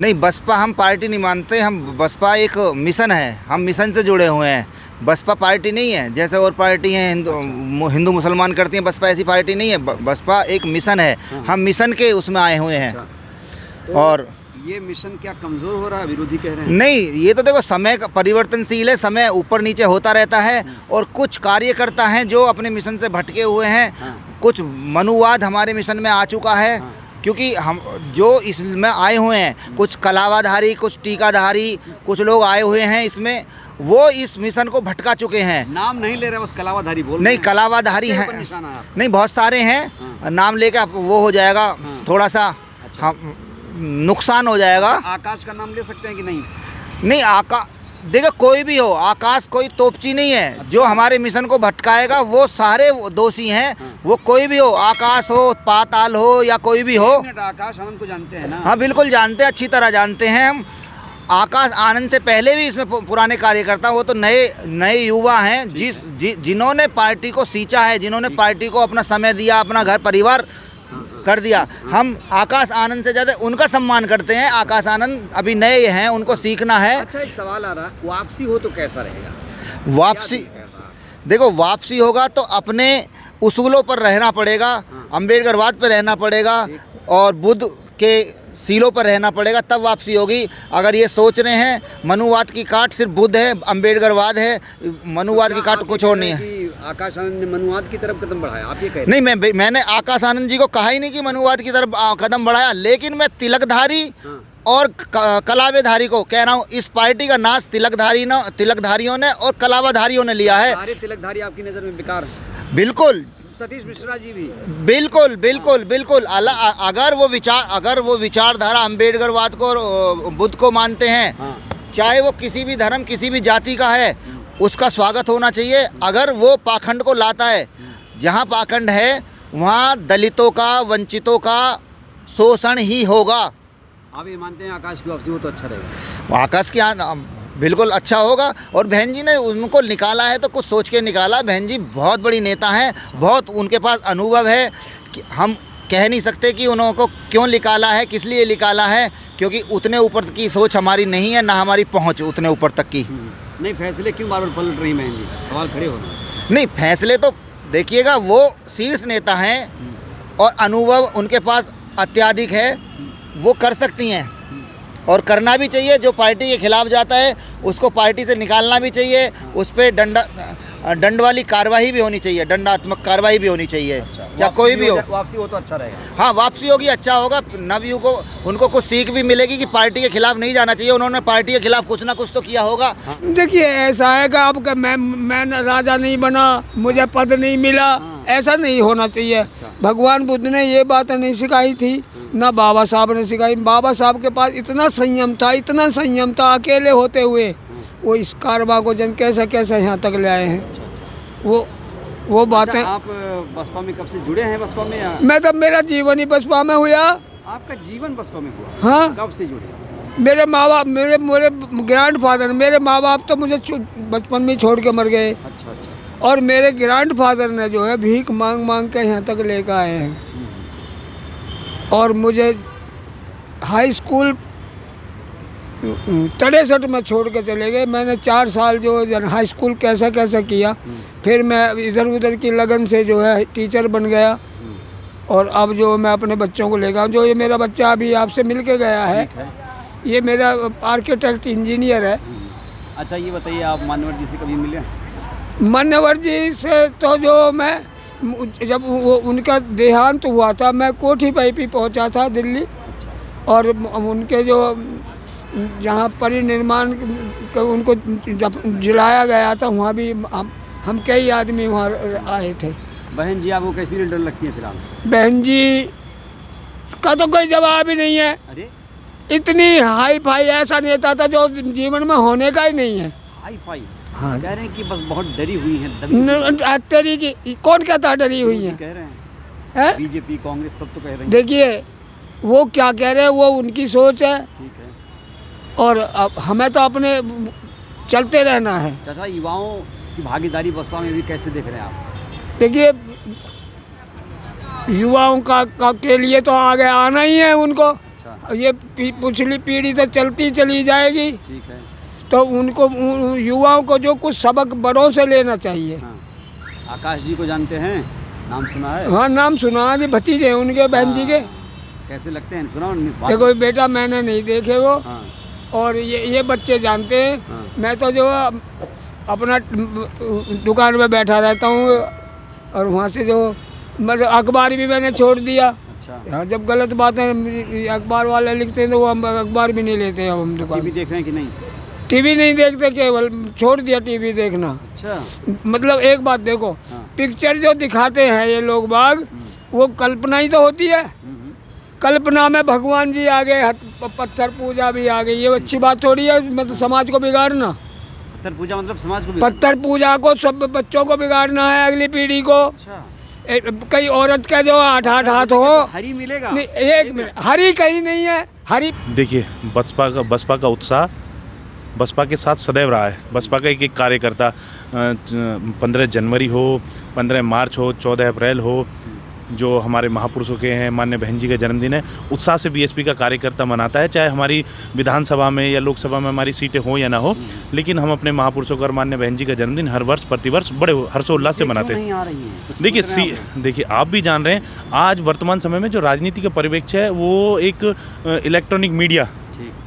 नहीं, बसपा हम पार्टी नहीं मानते। हम बसपा एक मिशन है, हम मिशन से जुड़े हुए हैं। बसपा पार्टी नहीं है, जैसे और पार्टी हैं हिंदू मुसलमान करती हैं, बसपा ऐसी पार्टी नहीं है। बसपा एक मिशन है, हम मिशन के उसमें आए हुए हैं। तो और ये मिशन क्या कमज़ोर हो रहा है, विरोधी कह रहे हैं? नहीं, ये तो देखो समय का परिवर्तनशील है, समय ऊपर नीचे होता रहता है। और कुछ कार्यकर्ता हैं जो अपने मिशन से भटके हुए हैं। कुछ मनुवाद हमारे मिशन में आ चुका है, क्योंकि हम जो इसमें आए हुए हैं, कुछ कलावाधारी, कुछ टीकाधारी, कुछ लोग आए हुए हैं इसमें, वो इस मिशन को भटका चुके हैं। नाम नहीं ले रहे, बस कलावाधारी बोल नहीं, रहे हैं। कलावाधारी हैं, निशाना है आपका? नहीं, बहुत सारे हैं। नाम लेके आप वो हो जाएगा, थोड़ा सा हम नुकसान हो जाएगा। आकाश का नाम ले सकते हैं कि नहीं? नहीं, देखो कोई भी हो, आकाश कोई तोपची नहीं है। जो हमारे मिशन को भटकाएगा वो सारे दोषी हैं। वो कोई भी हो, आकाश हो, पाताल हो, या कोई भी हो। आकाश आनंद को जानते हैं ना? हाँ, बिल्कुल जानते हैं, अच्छी तरह जानते हैं हम। आकाश आनंद से पहले भी इसमें पुराने कार्यकर्ता, वो तो नए युवा हैं जिन्होंने पार्टी को सींचा है, जिन्होंने पार्टी को अपना समय दिया, अपना घर परिवार कर दिया। हम आकाश आनंद से ज़्यादा उनका सम्मान करते हैं। आकाश आनंद अभी नए हैं, उनको सीखना है। अच्छा, एक सवाल आ रहा, वापसी हो तो कैसा रहेगा? वापसी, देखो वापसी होगा तो अपने उसूलों पर रहना पड़ेगा, अम्बेडकरवाद पर रहना पड़ेगा और बुद्ध के सीलों पर रहना पड़ेगा, तब वापसी होगी। अगर ये सोच रहे हैं मनुवाद की काट सिर्फ बुद्ध है, अम्बेडकरवाद है, मनुवाद की काट कुछ और नहीं है। आकाश आनंद ने मनुवाद की तरफ कदम बढ़ाया, आप ये कह रहे हैं? नहीं, मैंने आकाश आनंद जी को कहा ही नहीं कि मनुवाद की तरफ कदम बढ़ाया, लेकिन मैं तिलकधारी और कलावेधारी को कह रहा हूँ। इस पार्टी का नाश तिलकधारियों ने और कलावाधारियों ने लिया है। सारे तिलकधारी आपकी नज़र में बेकार? बिल्कुल। सतीश मिश्रा जी भी? बिल्कुल बिल्कुल बिल्कुल। अगर वो विचारधारा अम्बेडकरवाद को और बुद्ध को मानते हैं, चाहे वो किसी भी धर्म, किसी भी जाति का है, उसका स्वागत होना चाहिए। अगर वो पाखंड को लाता है, जहाँ पाखंड है वहाँ दलितों का, वंचितों का शोषण ही होगा। आप ये मानते हैं आकाश की वापसी हो तो अच्छा रहेगा? आकाश की बिल्कुल अच्छा होगा। और बहन जी ने उनको निकाला है तो कुछ सोच के निकाला। बहन जी बहुत बड़ी नेता हैं, बहुत उनके पास अनुभव है। कि हम कह नहीं सकते कि उनको क्यों निकाला है, किस लिए निकाला है, क्योंकि उतने ऊपर की सोच हमारी नहीं है, ना हमारी पहुंच उतने ऊपर तक की। नहीं, फैसले क्यों बार बार पलट रही बहन जी? सवाल खड़े हो रहे। नहीं, फैसले तो देखिएगा, वो शीर्ष नेता हैं और अनुभव उनके पास अत्यधिक है, वो कर सकती हैं और करना भी चाहिए। जो पार्टी के खिलाफ जाता है उसको पार्टी से निकालना भी चाहिए, उस पर दंड वाली कार्रवाई भी होनी चाहिए, दंडात्मक कार्रवाई भी होनी चाहिए। चाहे कोई भी हो। वापसी हो तो अच्छा रहेगा? हाँ, वापसी होगी, अच्छा होगा। नवयुग को उनको कुछ सीख भी मिलेगी कि पार्टी के खिलाफ नहीं जाना चाहिए। उन्होंने पार्टी के खिलाफ कुछ ना कुछ तो किया होगा। देखिए, ऐसा है कि आपका मैं राजा नहीं बना, मुझे पद नहीं मिला, ऐसा नहीं होना चाहिए। भगवान बुद्ध ने ये बात नहीं सिखाई थी, ना बाबा साहब ने सिखाई। बाबा साहब के पास इतना संयम था, अकेले होते हुए वो इस कारवा को जन कैसे यहाँ तक ले आए हैं। वो बातें। अच्छा, आप बसपा में कब से जुड़े हैं? बसपा में या? मैं तो, मेरा जीवन ही बसपा में हुआ। आपका जीवन बसपा में हुआ? हाँ। कब से जुड़े? मेरे माँ बाप, मेरे ग्रैंड फादर, मेरे माँ बाप तो मुझे बचपन में छोड़ के मर गए। अच्छा। और मेरे ग्रैंड फादर ने जो है भीख मांग के यहाँ तक लेकर आए हैं। और मुझे हाई स्कूल 63 में छोड़ के चले गए। मैंने 4 साल जो हाई स्कूल कैसा किया, फिर मैं इधर उधर की लगन से जो है टीचर बन गया। और अब जो मैं अपने बच्चों को लेकर जो ये मेरा बच्चा अभी आपसे मिल के गया है, ये मेरा आर्किटेक्ट इंजीनियर है। अच्छा, ये बताइए, आप मान्यवर जी से कभी मिले? मान्यवर जी से तो जो मैं, जब वो उनका देहांत हुआ था, मैं कोठी पे पहुंचा था दिल्ली। और उनके जो जहाँ परिनिर्माण उनको जब जलाया गया था, वहाँ भी हम कई आदमी वहाँ आए थे। बहन जी आपको कैसी लीडर लगती है फिलहाल? बहन जी का तो कोई जवाब ही नहीं है। अरे, इतनी हाई फाई ऐसा नेता था जो जीवन में होने का ही नहीं है। Hi fi? हाँ, कह रहे हैं कि बस बहुत डरी हुई है। तेरी की कौन कहता डरी हुई है? कह रहे हैं बीजेपी, कांग्रेस सब तो कह रहे हैं। देखिए, वो क्या कह रहे हैं वो उनकी सोच है। ठीक है। और अब हमें तो अपने चलते रहना है। चाचा, युवाओं की भागीदारी बसपा में भी कैसे देख रहे हैं आप? देखिए, युवाओं का के लिए तो आगे आना ही है उनको। अच्छा। ये पिछली पीढ़ी तो चलती चली जाएगी। ठीक है। तो उनको युवाओं को जो कुछ सबक बड़ों से लेना चाहिए। हाँ। आकाश जी को जानते हैं, नाम सुना है? हाँ नाम सुना है जी, भतीजे हैं उनके, बहन जी के। कैसे लगते हैं, सुना? देखो बेटा मैंने नहीं देखे वो, हाँ। और ये बच्चे जानते हैं। हाँ। मैं तो जो अपना दुकान में बैठा रहता हूँ, और वहाँ से जो मतलब अखबार भी मैंने छोड़ दिया। अच्छा। हाँ, जब गलत बातें अखबार वाले लिखते हैं तो वो हम अखबार भी नहीं लेते हैं। हम दुकान टीवी देख रहे हैं कि नहीं? टीवी नहीं देखते, केवल छोड़ दिया टीवी देखना। अच्छा। मतलब एक बात देखो, हाँ। पिक्चर जो दिखाते हैं ये लोग बाग, वो कल्पना ही तो होती है। कल्पना में भगवान जी आ गए, पत्थर पूजा भी आ गई, ये अच्छी बात थोड़ी है। मतलब समाज को बिगाड़ना, पत्थर पूजा मतलब समाज को पत्थर पूजा को सब बच्चों को बिगाड़ना है, अगली पीढ़ी को। अच्छा। कई औरत का जो 8-8 हाथ हो, हरी मिलेगा? नहीं, एक मिनट, हरी कहीं नहीं है। हरी देखिए, बसपा का उत्साह बसपा के साथ सदैव रहा है। बसपा का एक कार्यकर्ता 15 जनवरी हो, 15 मार्च हो, 14 अप्रैल हो, जो हमारे महापुरुषों के हैं, माननीय बहन जी का जन्मदिन है, उत्साह से बीएसपी का कार्यकर्ता मनाता है। चाहे हमारी विधानसभा में या लोकसभा में हमारी सीटें हो या ना हो, लेकिन हम अपने महापुरुषों का और माननीय बहन जी का जन्मदिन हर वर्ष प्रतिवर्ष बड़े हर्षोल्लास से मनाते हैं। देखिए आप भी जान रहे हैं, आज वर्तमान समय में जो राजनीति का परिप्रेक्ष्य है वो एक इलेक्ट्रॉनिक मीडिया,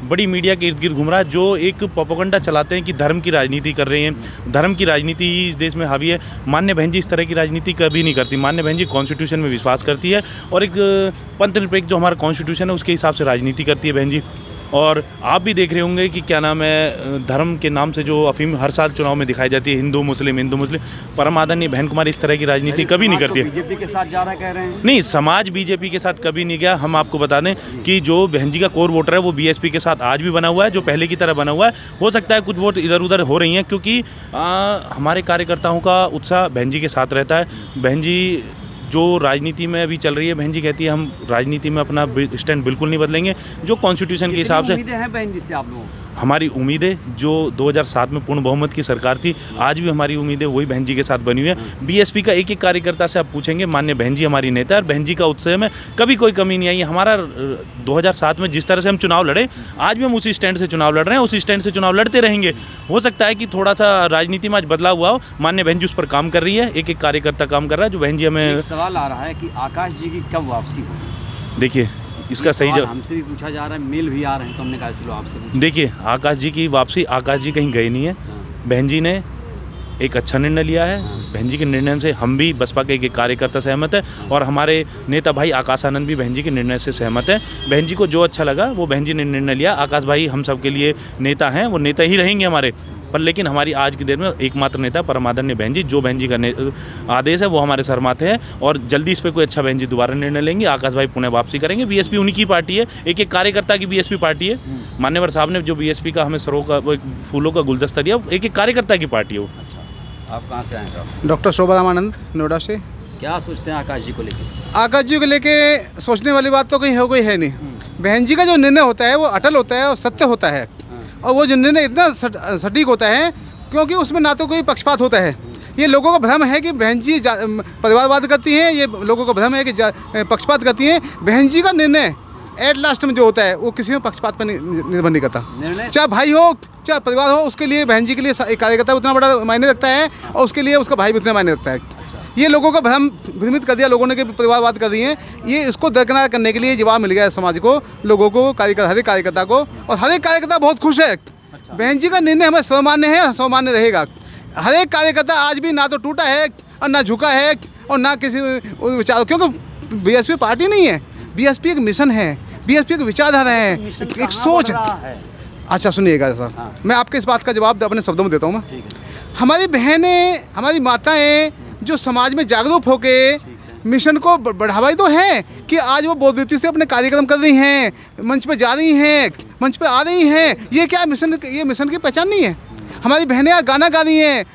बड़ी मीडिया के इर्द गिर्द घूम रहा है, जो एक प्रोपेगेंडा चलाते हैं कि धर्म की राजनीति कर रहे हैं, धर्म की राजनीति ही इस देश में हावी है। मान्य बहन जी इस तरह की राजनीति कभी नहीं करती। मान्य बहन जी कॉन्स्टिट्यूशन में विश्वास करती है, और एक पंथ निरपेक्ष जो हमारा कॉन्स्टिट्यूशन है उसके हिसाब से राजनीति करती है बहन जी। और आप भी देख रहे होंगे कि क्या नाम है, धर्म के नाम से जो अफीम हर साल चुनाव में दिखाई जाती है, हिंदू मुस्लिम, परम आदरणीय बहन कुमारी इस तरह की राजनीति कभी नहीं करती है। बीजेपी के साथ जा रहा कह रहे हैं? नहीं, समाज बीजेपी के साथ कभी नहीं गया। हम आपको बता दें कि जो बहन जी का कोर वोटर है वो बीएसपी के साथ आज भी बना हुआ है, जो पहले की तरह बना हुआ है। हो सकता है कुछ वोट इधर उधर हो रही हैं, क्योंकि हमारे कार्यकर्ताओं का उत्साह बहन जी के साथ रहता है। बहन जी जो राजनीति में अभी चल रही है, बहन जी कहती है हम राजनीति में अपना स्टैंड बिल्कुल नहीं बदलेंगे, जो कॉन्स्टिट्यूशन के हिसाब से। उम्मीदें हैं बहन जी से आप लोगों? हमारी उम्मीदें जो 2007 में पूर्ण बहुमत की सरकार थी, आज भी हमारी उम्मीदें वही बहन जी के साथ बनी हुई है। बीएसपी का एक एक कार्यकर्ता से आप पूछेंगे, माननीय बहन जी हमारी नेता है, और बहन जी का उत्साह में कभी कोई कमी नहीं आई। हमारा 2007 में जिस तरह से हम चुनाव लड़े, आज भी हम उसी स्टैंड से चुनाव लड़ रहे हैं, उसी स्टैंड से चुनाव लड़ते रहेंगे। हो सकता है कि थोड़ा सा राजनीति में आज बदलाव हुआ हो, माननीय बहन जी उस पर काम कर रही है, एक एक कार्यकर्ता काम कर रहा है, जो बहन जी हमें। सवाल आ रहा है कि आकाश जी की कब वापसी होगी? देखिए, इसका सही जवाब हमसे भी पूछा जा रहा है, मेल भी आ रहे हैं, तो हमने कहा चलो आपसे। देखिए, आकाश जी की वापसी, आकाश जी कहीं गए नहीं है। बहन जी ने एक अच्छा निर्णय लिया है। बहन जी के निर्णय से हम भी बसपा के एक कार्यकर्ता सहमत है, और हमारे नेता भाई आकाश आनंद भी बहन जी के निर्णय से सहमत है। बहन जी को जो अच्छा लगा वो बहन जी ने निर्णय लिया। आकाश भाई हम सब के लिए नेता हैं, वो नेता ही रहेंगे हमारे पर, लेकिन हमारी आज की देर में एकमात्र नेता परम आदरणीय बहन जी, जो बहन जी का आदेश है वो हमारे सर माथे है, और जल्दी इस पर कोई अच्छा बहन जी दोबारा निर्णय लेंगे। आकाश भाई पुणे वापसी करेंगे। बीएसपी उन्हीं की पार्टी है, एक एक कार्यकर्ता की बीएसपी पार्टी है। मान्यवर साहब ने जो बीएसपी का हमें सरों का फूलों का गुलदस्ता दिया, एक एक कार्यकर्ता की पार्टी है वो। अच्छा, आप कहाँ से आए हैं? डॉक्टर शोभा रामानंद, नोएडा से। क्या सोचते हैं आकाश जी को लेकर? आकाश जी को लेके सोचने वाली बात तो कोई है नहीं। बहन जी का जो निर्णय होता है वो अटल होता है और सत्य होता है, और वो जो निर्णय इतना सटीक होता है क्योंकि उसमें ना तो कोई पक्षपात होता है। ये लोगों का भ्रम है कि बहन जी परिवारवाद करती हैं, ये लोगों का भ्रम है कि पक्षपात करती हैं। बहन जी का निर्णय एट लास्ट में जो होता है वो किसी में पक्षपात पर निर्भर नहीं करता। चाहे भाई हो चाहे परिवार हो, उसके लिए बहन जी के लिए एक कार्यकर्ता उतना बड़ा मायने रखता है, और उसके लिए उसका भाई भी उतना मायने रखता है। ये लोगों का भ्रमित कर दिया लोगों ने कि परिवारवाद कर दिए हैं। ये इसको दरकिनार करने के लिए जवाब मिल गया है समाज को, लोगों को, हर एक कार्यकर्ता को, और हर एक कार्यकर्ता बहुत खुश है। बहन जी का निर्णय हमें सर्वमान्य है, सर्वमान्य रहेगा। हर एक कार्यकर्ता आज भी ना तो टूटा है और ना झुका है और ना किसी विचार, क्योंकि बीएसपी पार्टी नहीं है, बीएसपी एक मिशन है, बीएसपी एक विचारधारा है, एक सोच है। अच्छा सुनिएगा सर, मैं आपके इस बात का जवाब अपने शब्दों में देता हूँ। मैं हमारी बहनें, हमारी माताएं जो समाज में जागरूक होके मिशन को बढ़ावा ही तो है कि आज वो बौद्धि से अपने कार्यक्रम कर रही हैं, मंच पे जा रही हैं, मंच पे आ रही हैं। ये क्या मिशन, ये मिशन की पहचान नहीं है। हमारी बहनें गाना गा रही हैं,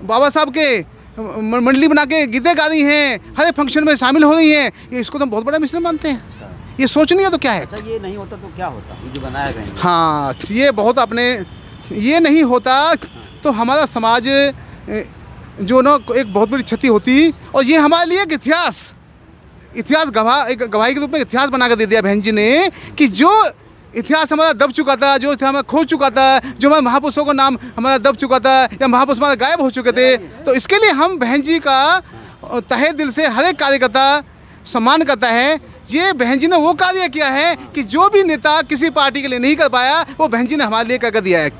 बाबा साहब के मंडली बना के गीतें गा रही हैं, हर एक फंक्शन में शामिल हो रही हैं। ये इसको तो हम बहुत बड़ा मिशन मानते हैं। ये सोच नहीं है तो क्या है? अच्छा, ये नहीं होता तो क्या होता, ये जो बनाया गया है? हाँ, ये बहुत अपने, ये नहीं होता तो हमारा समाज जो ना एक बहुत बड़ी क्षति होती, और ये हमारे लिए एक इतिहास, इतिहास एक गवाही के रूप में इतिहास बना कर दे दिया बहन जी ने कि जो इतिहास हमारा दब चुका था, जो इतिहास हमारा खो चुका था, जो हमारे महापुरुषों का नाम हमारा दब चुका था या महापुरुष हमारा गायब हो चुके थे, तो इसके लिए हम बहन जी का तहे दिल से हर एक कार्यकर्ता सम्मान करता है। ये बहन जी ने वो कार्य किया है कि जो भी नेता किसी पार्टी के लिए नहीं कर पाया वो बहन जी ने हमारे लिए कर दिया है।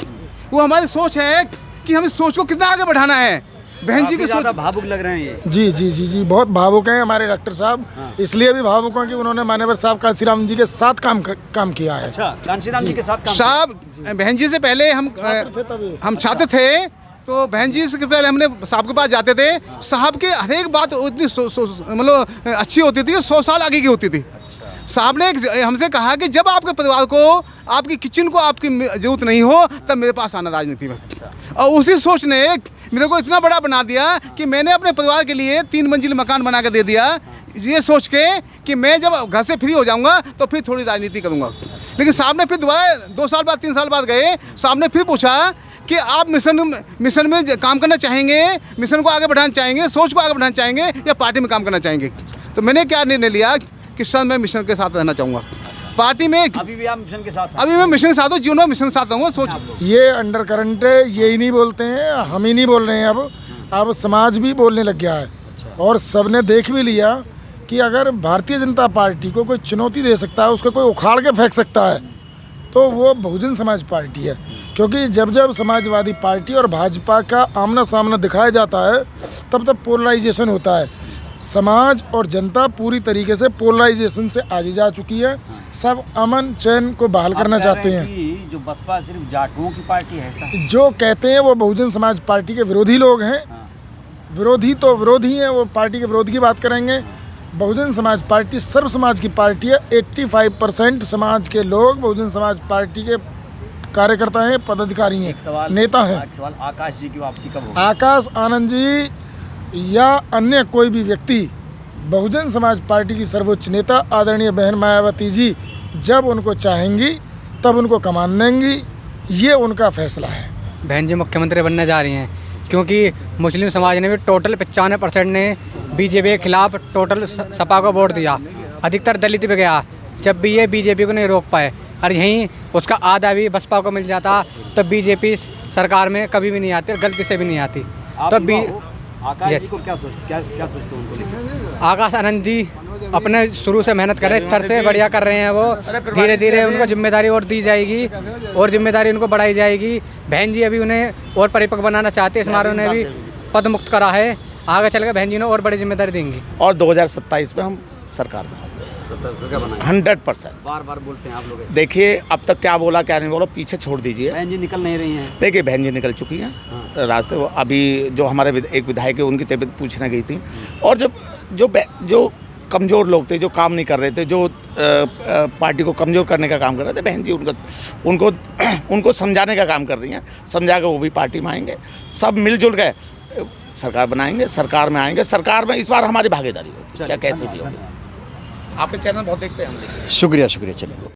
वो हमारी सोच है कि हम इस सोच को कितना आगे बढ़ाना है। बहन जी की सोच ज़्यादा भावुक लग रहे हैं ये। जी जी जी जी बहुत भावुक हैं हमारे डॉक्टर साहब। इसलिए भी भावुक हैं कि उन्होंने मान्यवर साहब कांशीराम जी के साथ काम किया है। अच्छा, कांशीराम जी के साथ काम साहब बहन जी से पहले हम छात्र थे, तो बहन जी से पहले हमने साहब के पास जाते थे। साहब के हर एक बात इतनी मतलब अच्छी होती थी, 100 साल आगे की होती थी। साहब ने हमसे कहा कि जब आपके परिवार को, आपकी किचन को आपकी जरूरत नहीं हो तब मेरे पास आना राजनीति में। और उसी सोच ने मेरे को इतना बड़ा बना दिया कि मैंने अपने परिवार के लिए 3 मंजिल मकान बना कर दे दिया, ये सोच के कि मैं जब घर से फ्री हो जाऊंगा तो फिर थोड़ी राजनीति करूंगा। लेकिन साहब ने फिर दोबारा 2 साल बाद 3 साल बाद गए, साहब ने फिर पूछा कि आप मिशन में काम करना चाहेंगे, मिशन को आगे बढ़ाना चाहेंगे, सोच को आगे बढ़ाना चाहेंगे या पार्टी में काम करना चाहेंगे। तो मैंने क्या निर्णय लिया कि सर मैं मिशन के साथ रहना चाहूँगा। पार्टी में अभी भी आप मिशन के साथ हैं? अभी मैं मिशन के साथ हूँ, जीवन में मिशन के साथ रहूँगा। सोच ये अंडर करंट यही नहीं बोलते हैं, हम ही नहीं बोल रहे हैं, अब समाज भी बोलने लग गया है। और सबने देख भी लिया कि अगर भारतीय जनता पार्टी को कोई चुनौती दे सकता है, उसको कोई उखाड़ के फेंक सकता है, तो वो बहुजन समाज पार्टी है। क्योंकि जब जब समाजवादी पार्टी और भाजपा का आमना सामना दिखाया जाता है तब तब पोलराइजेशन होता है। समाज और जनता पूरी तरीके से पोलराइजेशन से आगे जा चुकी है। सब अमन चैन को बहाल करना चाहते हैं। कि जो बसपा सिर्फ जाटुओं की पार्टी है ऐसा? जो कहते हैं वो बहुजन समाज पार्टी के विरोधी लोग हैं। विरोधी तो विरोधी हैं, वो पार्टी के विरोध की बात करेंगे। बहुजन समाज पार्टी सर्व समाज की पार्टी है। 85% समाज के लोग बहुजन समाज पार्टी के कार्यकर्ता हैं, पदाधिकारी हैं, नेता हैं। सवाल आकाश जी की वापसी कब होगी? आकाश आनंद जी या अन्य कोई भी व्यक्ति बहुजन समाज पार्टी की सर्वोच्च नेता आदरणीय बहन मायावती जी जब उनको चाहेंगी तब उनको कमान देंगी, ये उनका फैसला है। बहन जी मुख्यमंत्री बनने जा रही हैं क्योंकि मुस्लिम समाज ने भी टोटल 95% ने बीजेपी के खिलाफ टोटल सपा को वोट दिया। अधिकतर दलित भी गया, जब भी ये बीजेपी को नहीं रोक पाए। और यहीं उसका आधा भी बसपा को मिल जाता तो बीजेपी सरकार में कभी भी नहीं आती और गलती से भी नहीं आती। तो आकाश जी को क्या सोचते हैं उनको लेकर? आकाश आनंद जी अपने शुरू से मेहनत कर रहे हैं, स्तर से बढ़िया कर रहे हैं। वो धीरे धीरे उनको जिम्मेदारी और दी जाएगी और जिम्मेदारी उनको बढ़ाई जाएगी। बहन जी अभी उन्हें और परिपक्व बनाना चाहते हैं, इस बार उन्हें भी पद मुक्त करा है। आगे चल कर बहन जी ने और बड़ी जिम्मेदारी देंगी। और 2027 में हम सरकार में होंगे 100%। बार बार बोलते हैं आप लोग ऐसे। देखिए अब तक क्या बोला क्या नहीं बोला पीछे छोड़ दीजिए। बहन जी निकल नहीं रही हैं। देखिए बहन जी निकल चुकी हैं रास्ते। वो अभी जो हमारे एक विधायक है उनकी तबीयत पूछने गई थी। और जो कमज़ोर लोग थे, जो काम नहीं कर रहे थे, जो पार्टी को कमज़ोर करने का काम कर रहे थे, बहन जी उनको समझाने का काम कर रही हैं। समझा कर वो भी पार्टी में आएंगे, सब मिलजुल गए सरकार बनाएंगे, सरकार में आएंगे। सरकार में इस बार हमारी भागीदारी होगी, चाहे कैसे भी होगी। आपके चैनल बहुत देखते हैं हम। शुक्रिया चलिए।